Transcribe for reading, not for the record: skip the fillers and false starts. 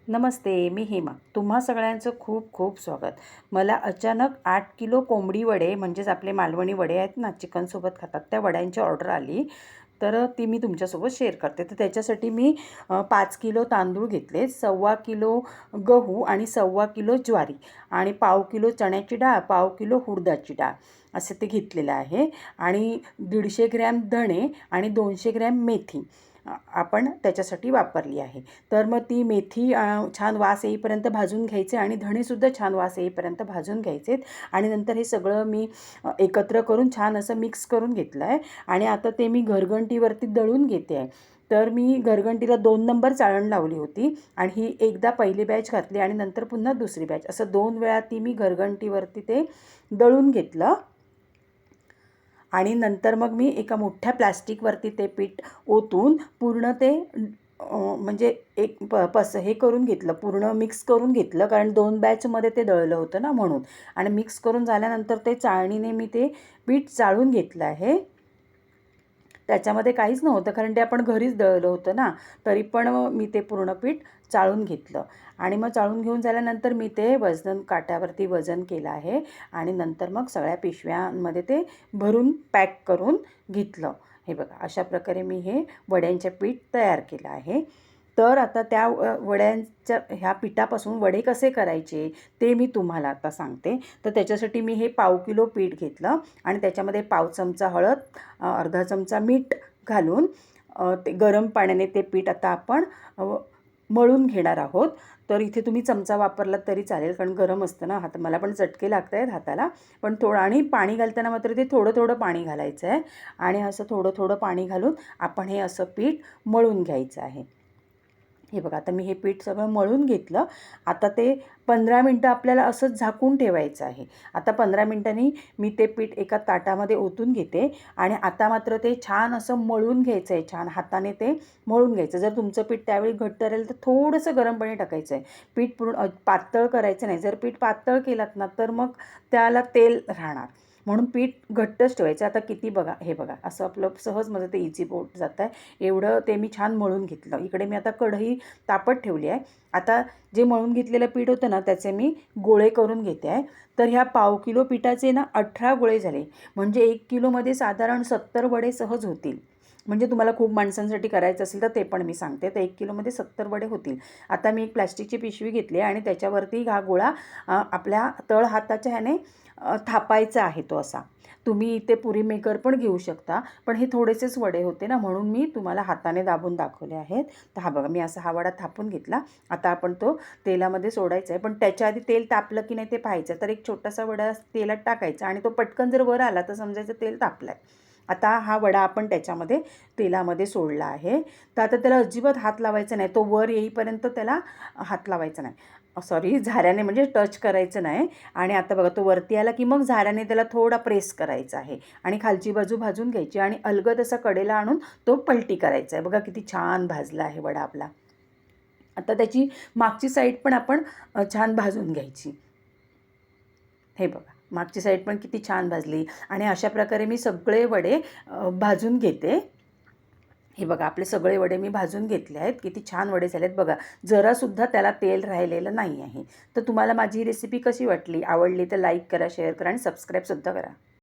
नमस्ते, मी हेमा. तुम्हा सगळ्यांचं खूप खूप स्वागत. मला अचानक 8 किलो कोंबडी वडे म्हणजेच आपले मालवणी वडे आहेत ना, चिकनसोबत खातात, त्या वड्यांची ऑर्डर आली. तर ती मी तुमच्यासोबत शेअर करते. तर त्याच्यासाठी मी 5 किलो तांदूळ घेतले, 1.25 किलो गहू आणि 1.25 किलो ज्वारी आणि 1/2 किलो चण्याची डाळ, 1/2 किलो उडदाची डाळ असे ते घेतलेलं आहे. आणि 150 ग्रॅम धणे आणि 200 ग्रॅम मेथी आपण त्याच्यासाठी वापरली आहे. तर मग ती मेथी छान वास येईपर्यंत भाजून घ्यायचे आणि धणेसुद्धा छान वास येईपर्यंत भाजून घ्यायचे. आणि नंतर हे सगळं मी एकत्र करून छान असं मिक्स करून घेतलं आहे. आणि आता ते मी घरघंटीवरती दळून घेते आहे. तर मी घरघंटीला 2 नंबर चाळण लावली होती आणि ही एकदा पहिली बॅच घातली आणि नंतर पुन्हा दुसरी बॅच, असं 2 वेळा ती मी घरघंटीवरती ते दळून घेतलं. आणि नंतर मग मी एका मोठ्या प्लॅस्टिकवरती ते पीठ ओतून पूर्ण ते म्हणजे एक हे करून घेतलं, पूर्ण मिक्स करून घेतलं, कारण 2 बॅचमध्ये ते दळलं होतं ना म्हणून. आणि मिक्स करून झाल्यानंतर ते चाळणीने मी ते पीठ चाळून घेतलं आहे. त्याच्यामध्ये काहीच नव्हतं कारण ते आपण घरीच दळलं होतं ना, तरी पण मी ते पूर्ण पीठ चाळून घेतलं. आणि मग चाळून घेऊन झाल्यानंतर मी ते काट्यावरती वजन केलं आहे. आणि नंतर मग सगळ्या पिशव्यांमध्ये ते भरून पॅक करून घेतलं. हे बघा, अशा प्रकारे मी हे वड्यांचे पीठ तयार केलं आहे. तर आता त्या वड्यांच्या ह्या पिठापासून वडे कसे करायचे ते मी तुम्हाला आता सांगते. तर त्याच्यासाठी मी हे 1/2 किलो पीठ घेतलं आणि त्याच्यामध्ये 1/2 चमचा हळद, अर्धा चमचा मीठ घालून ते गरम पाण्याने ते पीठ आता आपण मळून घेणार आहोत. तर इथे तुम्ही चमचा वापरला तरी चालेल, कारण गरम असतं ना हात, मला पण चटके लागत आहेत हाताला. पण थोडं, आणि पाणी घालताना मात्र ते थोडं थोडं पाणी घालायचं आहे. आणि असं थोडं थोडं पाणी घालून आपण हे असं पीठ मळून घ्यायचं आहे. हे बघा, आता मी हे पीठ सगळं मळून घेतलं. आता ते 15 मिनटं आपल्याला असंच झाकून ठेवायचं आहे. आता 15 मिनटांनी मी ते पीठ एका ताटामध्ये ओतून घेते. आणि आता मात्र ते छान असं मळून घ्यायचं आहे, छान हाताने ते मळून घ्यायचं. जर तुमचं पीठ त्यावेळी घट्ट राहील तर थोडंसं गरम पाणी टाकायचं आहे. पीठ पूर्ण पातळ करायचं नाही. जर पीठ पातळ केलात ना तर मग त्याला तेल राहणार, म्हणून पीठ घट्टच ठेवायचं. आता किती बघा, हे बघा, असं आपलं सहज माझं ते इझी पोट जात आहे. एवढं ते मी छान मळून घेतलं. इकडे मी आता कढई तापत ठेवली आहे. आता जे मळून घेतलेलं पीठ होतं ना त्याचे मी गोळे करून घेते आहे. तर ह्या 1/2 किलो पिठाचे ना 18 गोळे झाले, म्हणजे 1 किलोमध्ये साधारण 70 वडे सहज होतील. म्हणजे तुम्हाला खूप माणसांसाठी करायचं असेल तर ते पण मी सांगते. तर 1 किलोमध्ये 70 वडे होतील. आता मी एक प्लॅस्टिकची पिशवी घेतली आणि त्याच्यावरती हा गोळा आपल्या तळ हाताच्या ह्याने थापायचा आहे तो असा. तुम्ही इथे पुरी मेकर पण घेऊ शकता, पण हे थोडेसेच वडे होते ना म्हणून मी तुम्हाला हाताने दाबून दाखवले आहेत. तर हा बघा, मी असा हा वडा थापून घेतला. आता आपण तो तेलामध्ये सोडायचा आहे, पण त्याच्या आधी तेल तापलं की नाही ते पाहायचं. तर एक छोटासा वडा तेलात टाकायचा आणि तो पटकन जर वर आला तर समजायचं तेल तापलं आहे. आता हा वडा आपण त्याच्यामध्ये तेलामध्ये सोडला आहे. तर आता त्याला अजिबात हात लावायचा नाही, तो वर येईपर्यंत त्याला हात लावायचा नाही, सॉरी, झाऱ्याने म्हणजे टच करायचं नाही. आणि आता बघा, तो वरती आला की मग झाऱ्याने त्याला थोडा प्रेस करायचा आहे आणि खालची बाजू भाजून घ्यायची आणि अलगद असा कडेला आणून तो पलटी करायचा आहे. बघा किती छान भाजला आहे वडा आपला. आता त्याची मागची साईड पण आपण छान भाजून घ्यायची. हे बघा, मागची साईड पण किती छान भाजली. आणि अशा प्रकारे मी सगळे वडे भाजून घेते. हे बघा, आपले सगळे वडे मी भाजून घेतले आहेत. किती छान वडे झालेत बघा, जरासुद्धा त्याला तेल राहिलेलं नाही आहे. तर तुम्हाला माझी रेसिपी कशी वाटली, आवडली तर लाईक करा, शेअर करा आणि सबस्क्राईबसुद्धा करा.